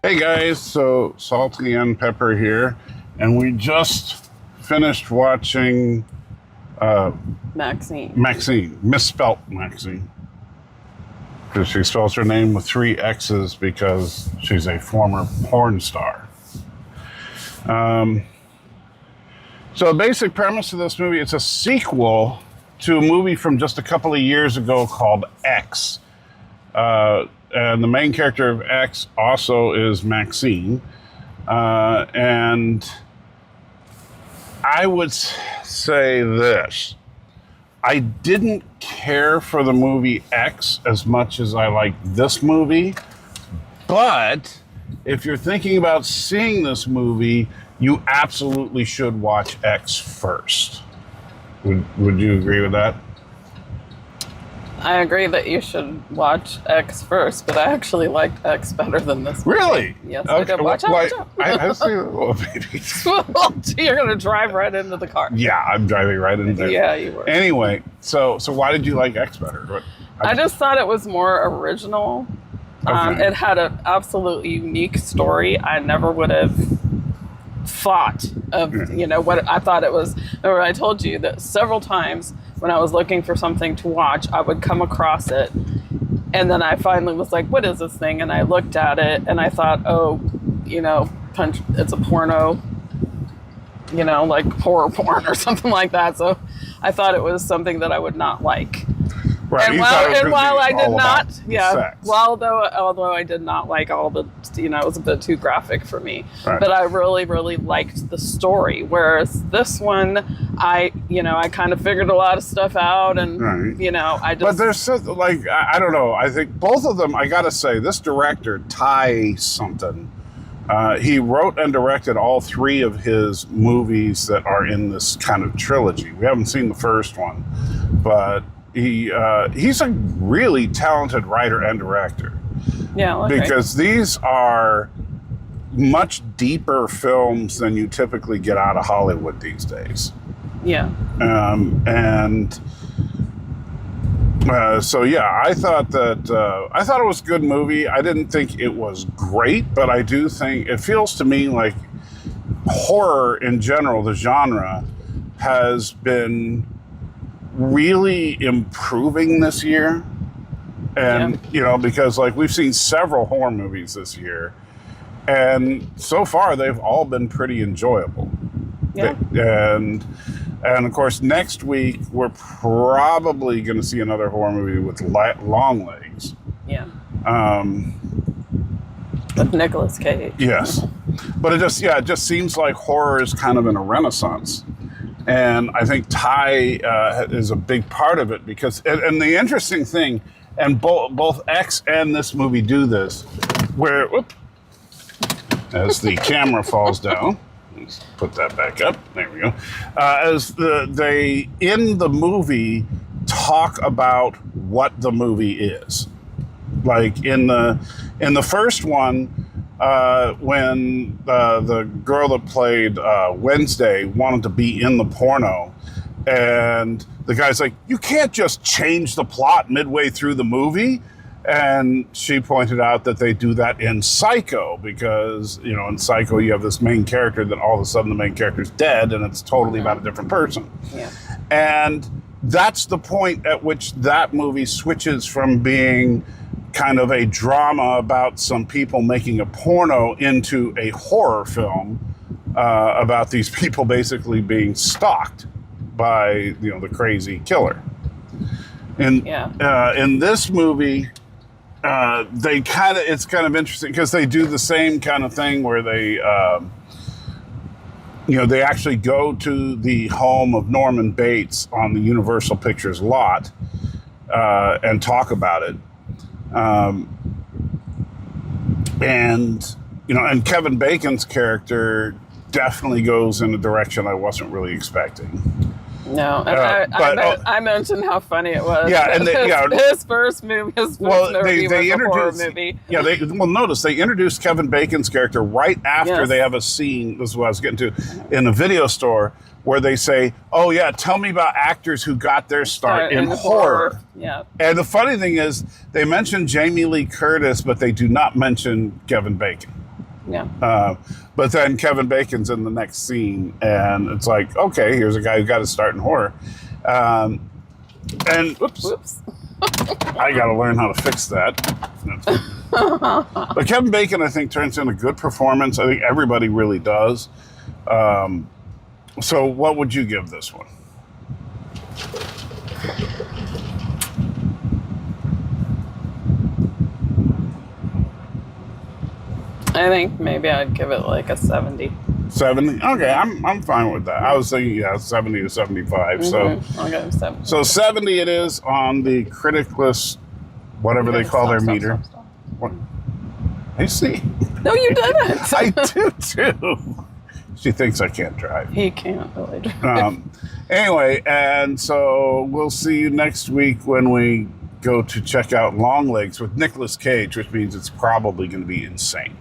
Hey guys, so Salty and Pepper here, and we just finished watching MaXXXine, misspelt MaXXXine, because she spells her name with 3 X's because she's a former porn star. So the basic premise of this movie, it's a sequel to a movie from just a couple of years ago called X. And the main character of X also is MaXXXine. And I would say this. I didn't care for the movie X as much as I like this movie. But if you're thinking about seeing this movie, you absolutely should watch X first. Would you agree with that? I agree that you should watch X first, but I actually liked X better than this movie. Really? Yes, okay. I did. Watch out. I see. Oh, baby. You're going to drive right into the car. Yeah, I'm driving right into there. Yeah, you were. Anyway, so why did you like X better? I just thought it was more original. Okay. It had an absolutely unique story. I never would have thought of, what I thought it was. Remember, I told you that several times when I was looking for something to watch, I would come across it. And then I finally was like, what is this thing? And I looked at it and I thought, it's a porno, like horror porn or something like that. So I thought it was something that I would not like. Right. And while I did not, sex. although I did not like all the, it was a bit too graphic for me. Right. But I really, really liked the story. Whereas this one, I kind of figured a lot of stuff out, and right. I just. But there's I don't know. I think both of them. I gotta say, this director Ty something. He wrote and directed all 3 of his movies that are in this kind of trilogy. We haven't seen the first one, but. He's a really talented writer and director. Yeah, okay. Because these are much deeper films than you typically get out of Hollywood these days. Yeah. So I thought it was a good movie. I didn't think it was great, but I do think it feels to me like horror in general, the genre, has been really improving this year. And because we've seen several horror movies this year, and so far they've all been pretty enjoyable. And of course next week we're probably going to see another horror movie with long legs. With Nicolas Cage. Yes. But it just seems like horror is kind of in a renaissance. And I think Ty is a big part of it because, and the interesting thing, and both X and this movie do this, where, as the camera falls down, let's put that back up. There we go. They in the movie talk about what the movie is. Like in the first one. When the girl that played Wednesday wanted to be in the porno, and the guy's like, you can't just change the plot midway through the movie. And she pointed out that they do that in Psycho because, in Psycho you have this main character, then all of a sudden the main character's dead and it's totally about a different person. Yeah. And that's the point at which that movie switches from being kind of a drama about some people making a porno into a horror film about these people basically being stalked by the crazy killer. And in this movie, it's kind of interesting because they do the same kind of thing where they they actually go to the home of Norman Bates on the Universal Pictures lot and talk about it. And Kevin Bacon's character definitely goes in a direction I wasn't really expecting. No, and I mentioned how funny it was. Yeah, and his first movie, was a horror movie. Yeah, notice they introduced Kevin Bacon's character right after they have a scene. This is what I was getting to in a video store where they say, "Oh yeah, tell me about actors who got their start in horror." Yeah, and the funny thing is, they mention Jamie Lee Curtis, but they do not mention Kevin Bacon. Yeah. But then Kevin Bacon's in the next scene, and it's like, okay, here's a guy who got to start in horror. And whoops. I got to learn how to fix that. But Kevin Bacon, I think, turns in a good performance. I think everybody really does. So what would you give this one? I think maybe I'd give it like a 70. 70? Okay, I'm fine with that. I was thinking, 70 to 75. Mm-hmm. So I'll give it 70. So 70 it is on the critic list, whatever they call their meter. Stop. What? I see. No, you didn't. I do too. She thinks I can't drive. He can't really drive. Anyway, and so we'll see you next week when we go to check out Longlegs with Nicolas Cage, which means it's probably going to be insane.